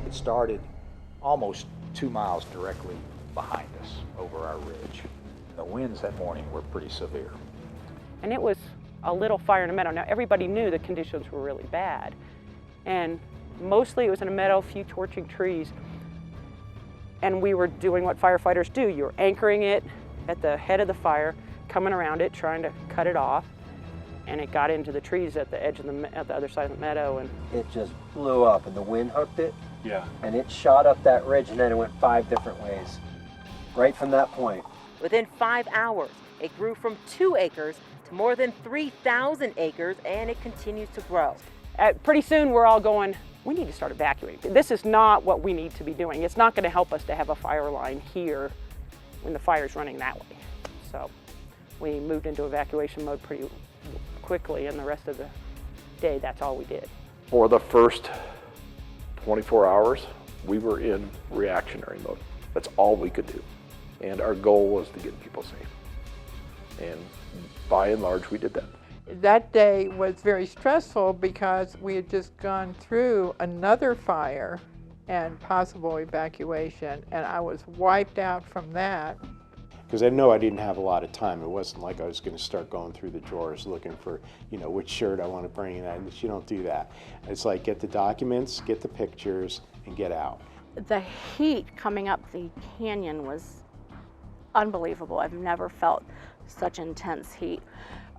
It started almost 2 miles directly behind us over our ridge. The winds that morning were pretty severe. And it was a little fire in a meadow. Now everybody knew the conditions were really bad. And mostly it was in a meadow, few torching trees. And we were doing what firefighters do. You're anchoring it at the head of the fire, coming around it, trying to cut it off. And it got into the trees at the edge of at the other side of the meadow. And it just blew up and the wind hooked it. Yeah. And it shot up that ridge and then it went 5 different ways. Right from that point. Within 5 hours, it grew from 2 acres to more than 3,000 acres, and it continues to grow. Pretty soon we're all going, we need to start evacuating. This is not what we need to be doing. It's not going to help us to have a fire line here when the fire's running that way. So we moved into evacuation mode pretty quickly, and the rest of the day, that's all we did. For the first 24 hours, we were in reactionary mode. That's all we could do. And our goal was to get people safe. And by and large, we did that. That day was very stressful because we had just gone through another fire and possible evacuation, and I was wiped out from that. Because I know I didn't have a lot of time. It wasn't like I was going to start going through the drawers looking for, which shirt I want to bring in. You don't do that. It's like get the documents, get the pictures, and get out. The heat coming up the canyon was unbelievable. I've never felt such intense heat.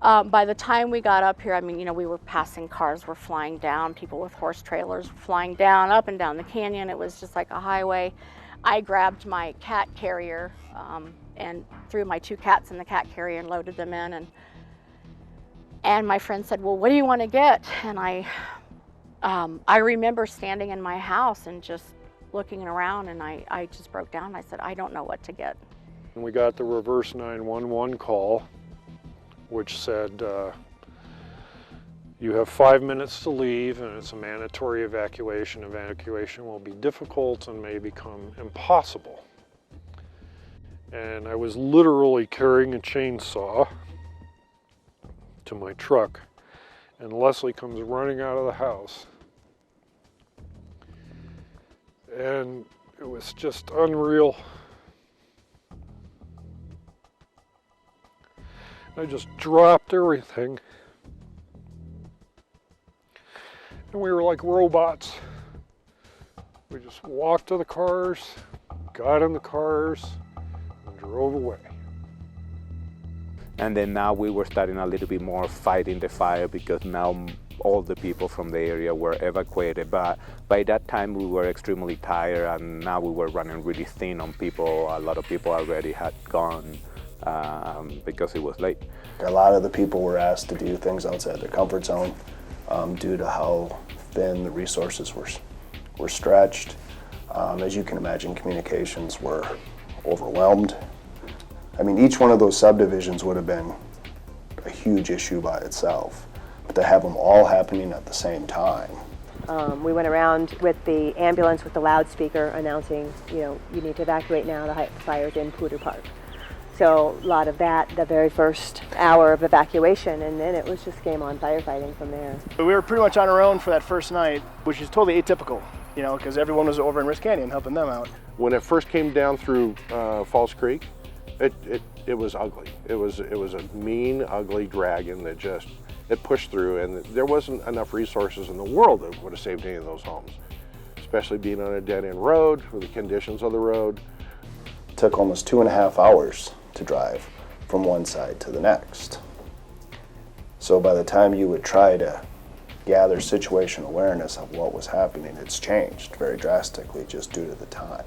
By the time we got up here, I mean, we were passing cars were flying down, people with horse trailers flying down, up and down the canyon. It was just like a highway. I grabbed my cat carrier and threw my 2 cats in the cat carrier and loaded them in. And my friend said, well, what do you want to get? And I remember standing in my house and just looking around, and I just broke down. I said, I don't know what to get. And we got the reverse 911 call, which said, you have 5 minutes to leave, and it's a mandatory evacuation. Evacuation will be difficult and may become impossible. And I was literally carrying a chainsaw to my truck, and Leslie comes running out of the house. And it was just unreal. I just dropped everything. And we were like robots. We just walked to the cars, got in the cars, and drove away. And then now we were starting a little bit more fighting the fire because now all the people from the area were evacuated. But by that time we were extremely tired, and now we were running really thin on people. A lot of people already had gone because it was late. A lot of the people were asked to do things outside their comfort zone due to how thin the resources were stretched. As you can imagine, communications were overwhelmed. I mean, each one of those subdivisions would have been a huge issue by itself, but to have them all happening at the same time. We went around with the ambulance with the loudspeaker announcing, you need to evacuate now, the fire's in Poudre Park. So a lot of that, the very first hour of evacuation, and then it was just game on firefighting from there. We were pretty much on our own for that first night, which is totally atypical, because everyone was over in Rist Canyon helping them out. When it first came down through Falls Creek, it was ugly. It was a mean, ugly dragon that it pushed through, and there wasn't enough resources in the world that would have saved any of those homes, especially being on a dead-end road with the conditions of the road. It took almost 2.5 hours to drive from one side to the next. So by the time you would try to gather situation awareness of what was happening, it's changed very drastically just due to the time.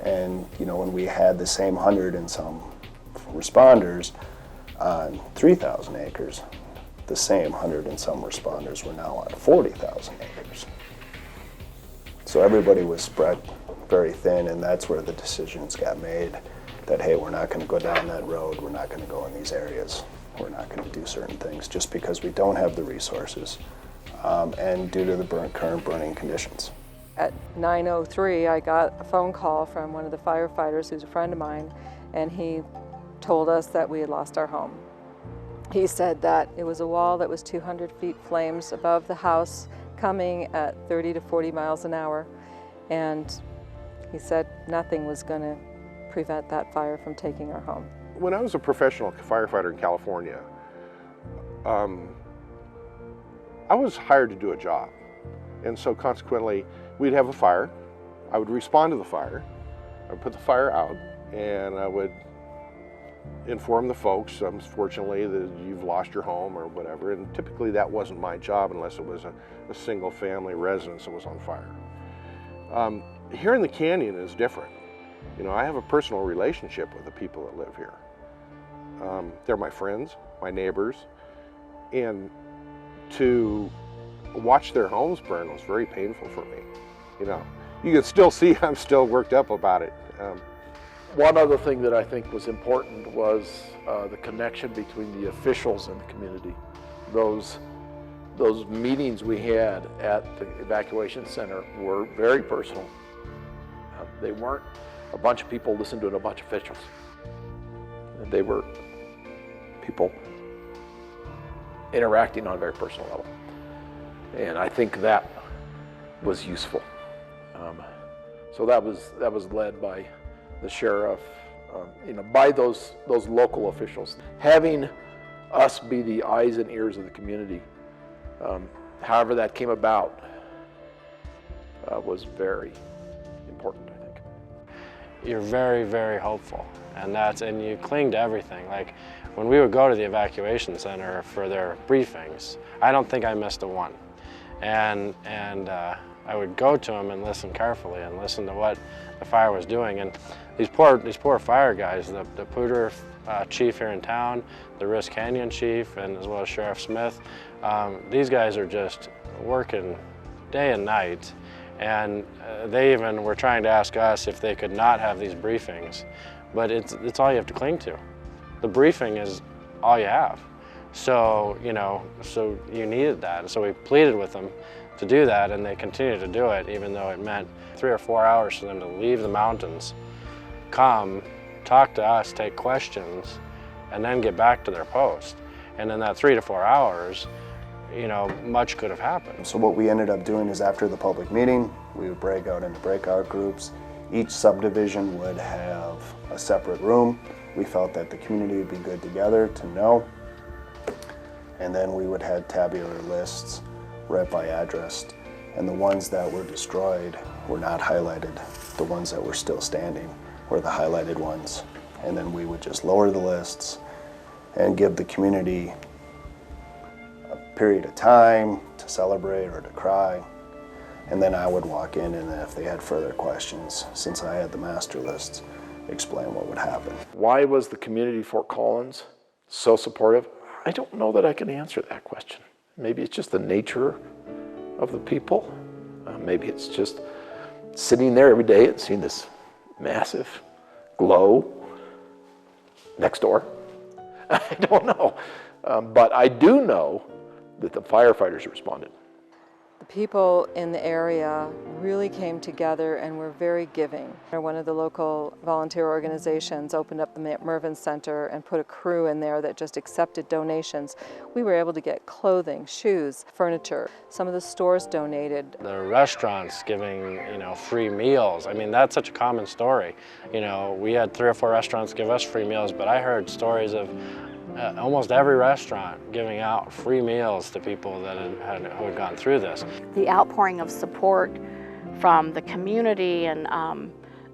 And when we had the same 100 and some responders on 3,000 acres, the same 100 and some responders were now on 40,000 acres. So everybody was spread very thin, and that's where the decisions got made that, hey, we're not going to go down that road, we're not going to go in these areas, we're not going to do certain things just because we don't have the resources and due to the current burning conditions. At 9:03, I got a phone call from one of the firefighters who's a friend of mine, and he told us that we had lost our home. He said that it was a wall that was 200 feet flames above the house, coming at 30 to 40 miles an hour, and he said nothing was going to prevent that fire from taking our home. When I was a professional firefighter in California, I was hired to do a job. And so consequently, we'd have a fire, I would respond to the fire, I would put the fire out, and I would inform the folks, unfortunately, that you've lost your home or whatever. And typically that wasn't my job unless it was a single family residence that was on fire. Here in the canyon is different. You know, I have a personal relationship with the people that live here. They're my friends, my neighbors, and to watch their homes burn was very painful for me. You know, you can still see I'm still worked up about it. One other thing that I think was important was the connection between the officials and the community. Those meetings we had at the evacuation center were very personal. They weren't a bunch of people listening to a bunch of officials. They were people interacting on a very personal level. And I think that was useful. So that was led by the sheriff, you know, by those local officials. Having us be the eyes and ears of the community, however that came about, was very important, I think. You're very, very hopeful, and you cling to everything. Like when we would go to the evacuation center for their briefings, I don't think I missed a one. And I would go to them and listen carefully and listen to what the fire was doing. And these poor fire guys, the Poudre chief here in town, the Rist Canyon chief, and as well as Sheriff Smith, these guys are just working day and night. And they even were trying to ask us if they could not have these briefings, but it's all you have to cling to. The briefing is all you have. So, you know, so you needed that. And so we pleaded with them to do that, and they continued to do it, even though it meant 3 or 4 hours for them to leave the mountains, come, talk to us, take questions, and then get back to their post. And in that 3 to 4 hours, you know, much could have happened. So what we ended up doing is after the public meeting, we would break out into breakout groups. Each subdivision would have a separate room. We felt that the community would be good together to know. And then we would have tabular lists right by address. And the ones that were destroyed were not highlighted. The ones that were still standing were the highlighted ones. And then we would just lower the lists and give the community a period of time to celebrate or to cry. And then I would walk in, and if they had further questions, since I had the master lists, explain what would happen. Why was the community of Fort Collins so supportive? I don't know that I can answer that question. Maybe it's just the nature of the people. Maybe it's just sitting there every day and seeing this massive glow next door. I don't know. But I do know that the firefighters responded. The people in the area really came together and were very giving. One of the local volunteer organizations opened up the Mervyn Center and put a crew in there that just accepted donations. We were able to get clothing, shoes, furniture. Some of the stores donated. The restaurants giving, you know, free meals. I mean, that's such a common story. You know, we had 3 or 4 restaurants give us free meals, but I heard stories of almost every restaurant giving out free meals to people that who had gone through this. The outpouring of support from the community and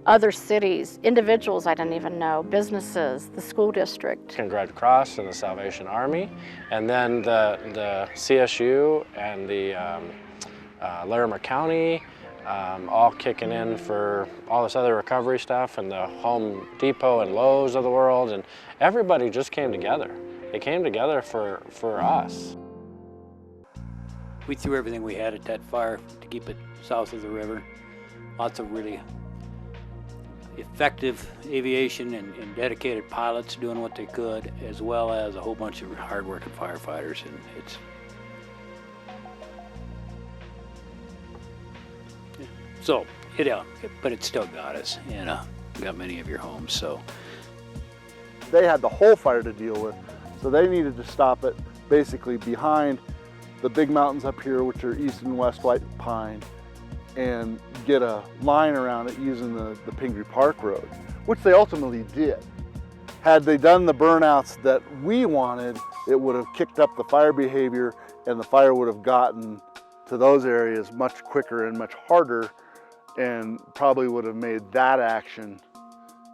other cities, individuals I didn't even know, businesses, the school district. And Red Cross and the Salvation Army, and then the CSU and the Larimer County, all kicking in for all this other recovery stuff, and the Home Depot and Lowe's of the world, and everybody just came together. They came together for us. We threw everything we had at that fire to keep it south of the river. Lots of really effective aviation and dedicated pilots doing what they could, as well as a whole bunch of hard-working firefighters, and it's So, but it still got us and got many of your homes. So they had the whole fire to deal with, so they needed to stop it basically behind the big mountains up here, which are east and west white pine, and get a line around it using the Pingree Park Road, which they ultimately did. Had they done the burnouts that we wanted, it would have kicked up the fire behavior and the fire would have gotten to those areas much quicker and much harder, and probably would have made that action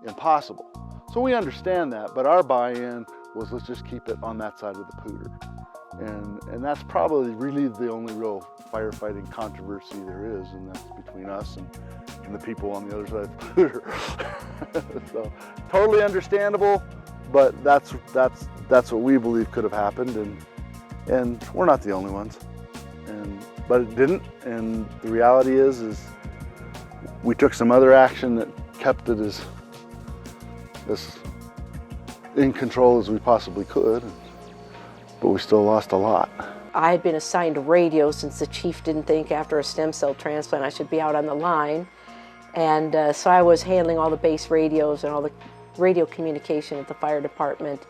impossible. So we understand that, but our buy-in was, let's just keep it on that side of the Pooter. And that's probably really the only real firefighting controversy there is, and that's between us and the people on the other side of the Pooter. So totally understandable, but that's what we believe could have happened, and we're not the only ones. But it didn't, and the reality is we took some other action that kept it as in control as we possibly could, but we still lost a lot. I had been assigned a radio since the chief didn't think after a stem cell transplant I should be out on the line. And so I was handling all the base radios and all the radio communication at the fire department,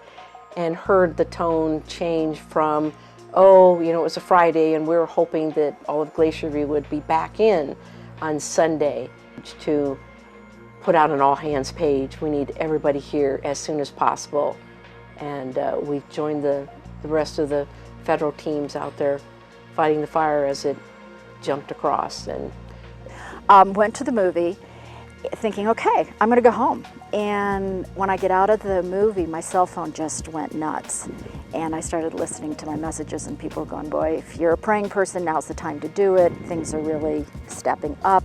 and heard the tone change from, oh, you know, it was a Friday and we were hoping that all of Glacier View would be back in on Sunday, to put out an all-hands page. We need everybody here as soon as possible. And we joined the rest of the federal teams out there fighting the fire as it jumped across. And went to the movie thinking, okay, I'm gonna go home. And when I get out of the movie, my cell phone just went nuts. And I started listening to my messages, and people were going, boy, if you're a praying person, now's the time to do it. Things are really stepping up.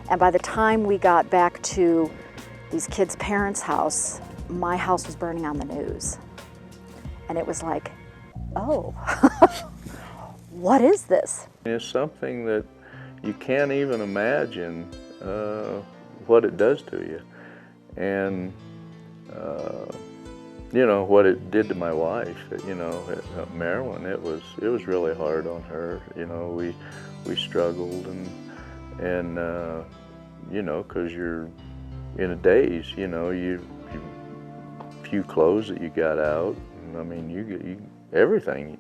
And by the time we got back to these kids' parents' house, my house was burning on the news. And it was like, oh, what is this? It's something that you can't even imagine what it does to you. And, you know, what it did to my wife, you know, Marilyn, it was really hard on her. You know, we struggled and you know, because you're in a daze, you know, you few clothes that you got out, I mean, you everything.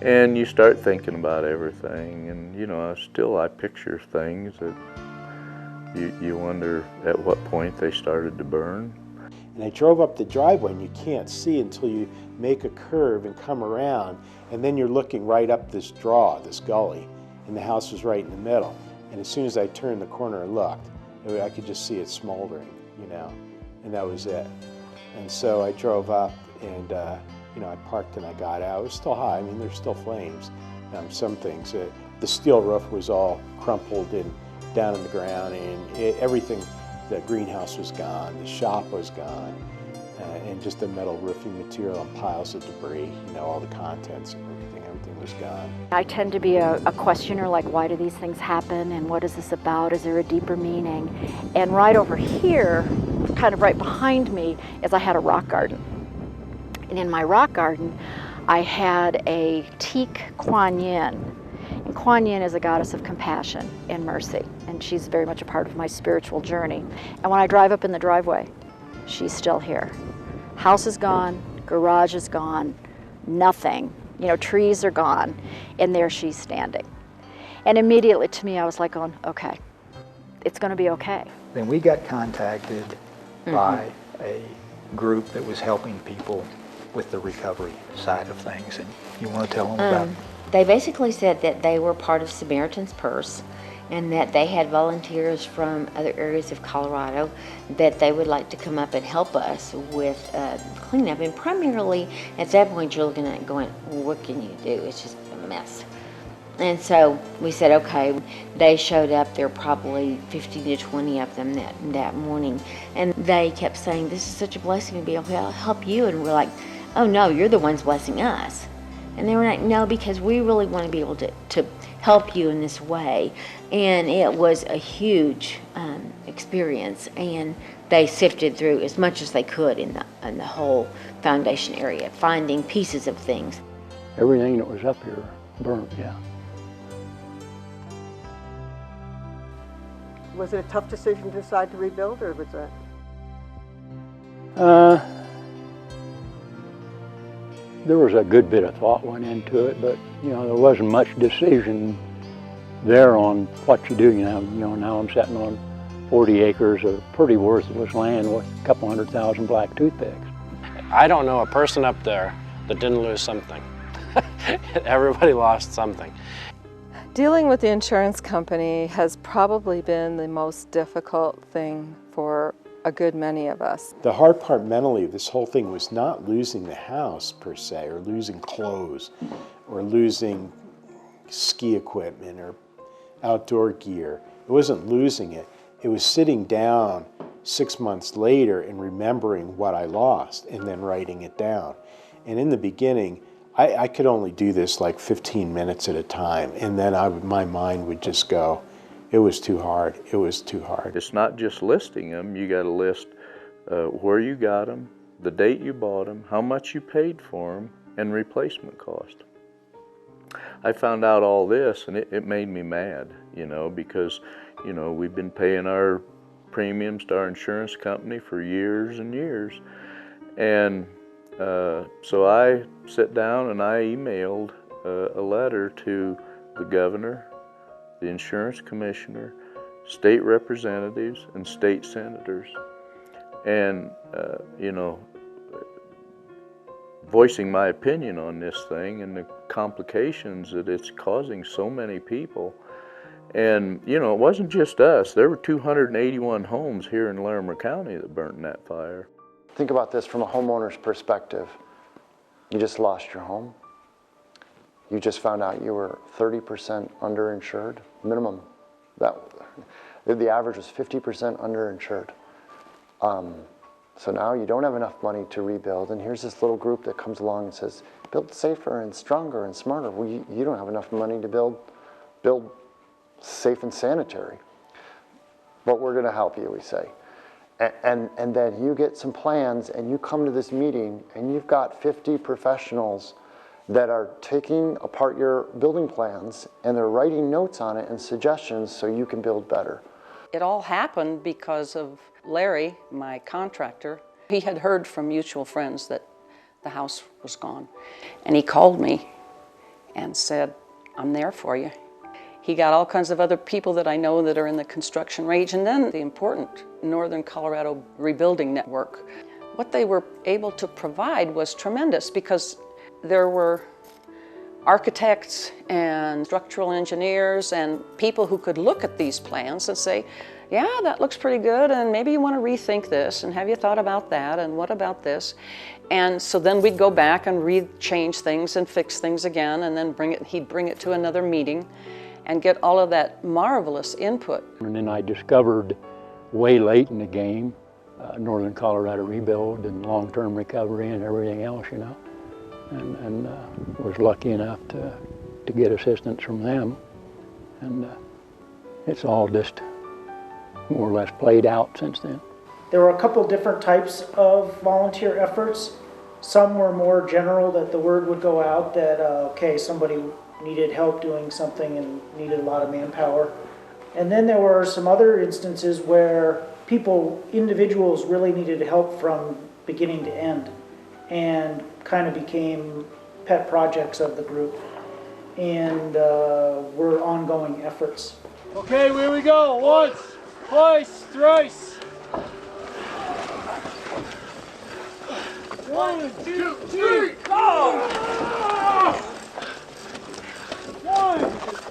And you start thinking about everything, and you know, I picture things that you wonder at what point they started to burn. And I drove up the driveway, and you can't see until you make a curve and come around, and then you're looking right up this draw, this gully, and the house was right in the middle. And as soon as I turned the corner and looked, I could just see it smoldering, you know, and that was it. And so I drove up, and you know, I parked and I got out. It was still high. I mean, there's still flames. Some things. The steel roof was all crumpled and down in the ground, and everything. The greenhouse was gone. The shop was gone, and just the metal roofing material and piles of debris. You know, all the contents and everything. Everything was gone. I tend to be a questioner, like, why do these things happen, and what is this about? Is there a deeper meaning? And right over here, kind of right behind me, is I had a rock garden. And in my rock garden, I had a teak Kuan Yin. And Kuan Yin is a goddess of compassion and mercy, and she's very much a part of my spiritual journey. And when I drive up in the driveway, she's still here. House is gone, garage is gone, nothing. You know, trees are gone, and there she's standing. And immediately to me, I was like, going, okay, it's gonna be okay. Then we got contacted by a group that was helping people with the recovery side of things, and you want to tell them about it? They basically said that they were part of Samaritan's Purse, and that they had volunteers from other areas of Colorado that they would like to come up and help us with cleanup. And primarily, at that point, you're looking at going, well, what can you do? It's just a mess. And so we said, okay. They showed up. There were probably 15 to 20 of them that morning. And they kept saying, this is such a blessing to be able to help you. And we're like, oh no, you're the ones blessing us. And they were like, no, because we really want to be able to help you in this way. And it was a huge experience. And they sifted through as much as they could in the whole foundation area, finding pieces of things. Everything that was up here burned, yeah. Was it a tough decision to decide to rebuild, or was that? There was a good bit of thought went into it, but you know, there wasn't much decision there on what you do. You know, now I'm sitting on 40 acres of pretty worthless land with a couple 100,000 black toothpicks. I don't know a person up there that didn't lose something. Everybody lost something. Dealing with the insurance company has probably been the most difficult thing for a good many of us. The hard part mentally of this whole thing was not losing the house per se, or losing clothes, or losing ski equipment or outdoor gear. It wasn't losing it. It was sitting down 6 months later and remembering what I lost and then writing it down. And in the beginning, I could only do this like 15 minutes at a time, and then my mind would just go, it was too hard, it was too hard. It's not just listing them, you got to list where you got them, the date you bought them, how much you paid for them, and replacement cost. I found out all this and it made me mad, you know, because, you know, we've been paying our premiums to our insurance company for years and years. And so I sat down and I emailed a letter to the governor, the insurance commissioner, state representatives, and state senators. And, you know, voicing my opinion on this thing and the complications that it's causing so many people. And, you know, it wasn't just us. There were 281 homes here in Larimer County that burnt in that fire. Think about this from a homeowner's perspective. You just lost your home. You just found out you were 30% underinsured, minimum. The average was 50% underinsured. So now you don't have enough money to rebuild, and here's this little group that comes along and says, build safer and stronger and smarter. Well, you don't have enough money to build safe and sanitary. But we're gonna help you, we say. And then you get some plans and you come to this meeting and you've got 50 professionals that are taking apart your building plans and they're writing notes on it and suggestions so you can build better. It all happened because of Larry, my contractor. He had heard from mutual friends that the house was gone. And he called me and said, I'm there for you. He got all kinds of other people that I know that are in the construction range, and then the important Northern Colorado Rebuilding Network. What they were able to provide was tremendous because there were architects and structural engineers and people who could look at these plans and say, yeah, that looks pretty good, and maybe you want to rethink this, and have you thought about that, and what about this? And so then we'd go back and change things and fix things again, and then he'd bring it to another meeting and get all of that marvelous input. And then I discovered way late in the game, Northern Colorado Rebuild and long-term recovery and everything else, you know, and was lucky enough to get assistance from them. And it's all just more or less played out since then. There were a couple different types of volunteer efforts. Some were more general, that the word would go out that, okay, somebody needed help doing something and needed a lot of manpower. And then there were some other instances where individuals really needed help from beginning to end and kind of became pet projects of the group and were ongoing efforts. Okay, here we go. Once, twice, thrice. 1, 2, 3, go! 1,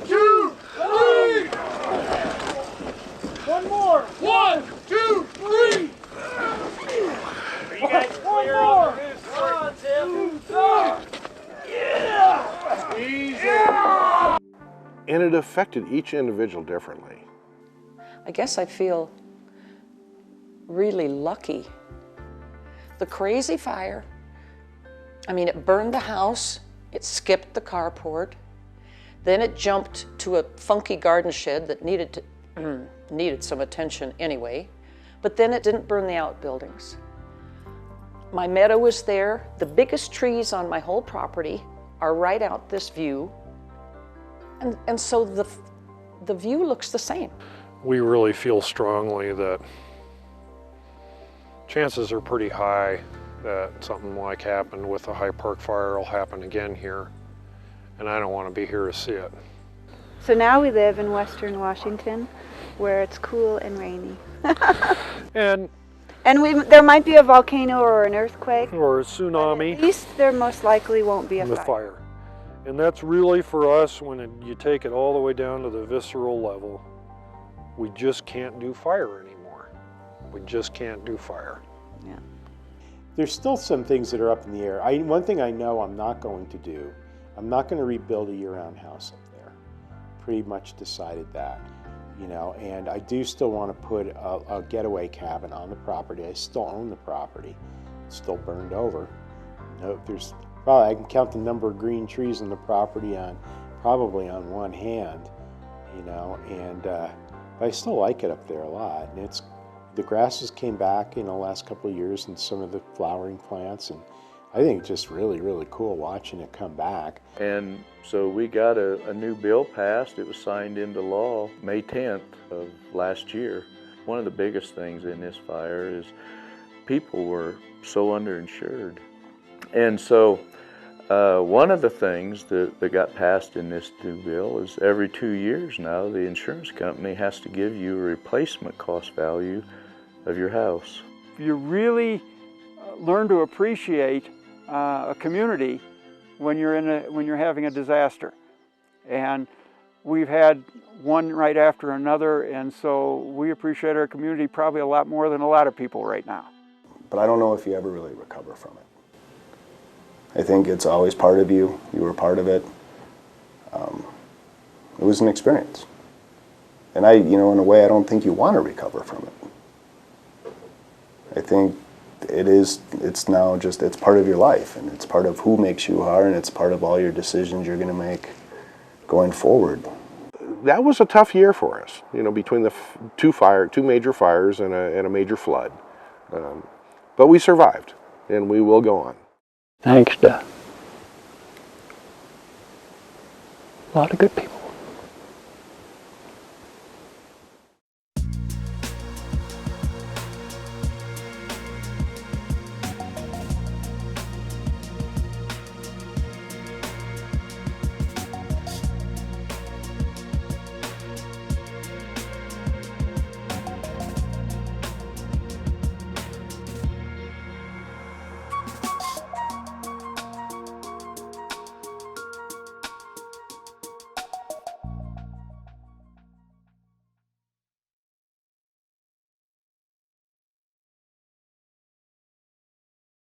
2, 3. One more. 1, 2, 3. One more. 1, 2, 3. Yeah. Easy. And it affected each individual differently. I guess I feel really lucky. The crazy fire, I mean, it burned the house, it skipped the carport, then it jumped to a funky garden shed that needed some attention anyway, but then it didn't burn the outbuildings. My meadow was there. The biggest trees on my whole property are right out this view, and so the view looks the same. we really feel strongly that chances are pretty high that something like happened with the High Park fire will happen again here, and I don't want to be here to see it. So now we live in Western Washington, where it's cool and rainy. And there might be a volcano or an earthquake. Or a tsunami. At least there most likely won't be a fire. And that's really for us, when you take it all the way down to the visceral level, we just can't do fire anymore. We just can't do fire. Yeah. There's still some things that are up in the air. One thing I know I'm not going to do, I'm not going to rebuild a year-round house up there. Pretty much decided that, you know, and I do still want to put a getaway cabin on the property. I still own the property. It's still burned over. No, there's probably, I can count the number of green trees on the property probably on one hand, you know, and I still like it up there a lot. And the grasses came back in the last couple of years, and some of the flowering plants, and I think it's just really, really cool watching it come back. And so we got a new bill passed. It was signed into law May 10th of last year. One of the biggest things in this fire is people were so underinsured. And so one of the things that got passed in this new bill is every 2 years now, the insurance company has to give you a replacement cost value of your house. You really learn to appreciate a community when you're having a disaster, and we've had one right after another, and so we appreciate our community probably a lot more than a lot of people right now. But I don't know if you ever really recover from it. I think it's always part of you. You were part of it. It was an experience, and in a way, I don't think you want to recover from it. I think it's now just, it's part of your life, and it's part of who makes you are, and it's part of all your decisions you're going to make going forward. That was a tough year for us, you know, between the two major fires and a major flood. But we survived, and we will go on. Thanks to a lot of good people.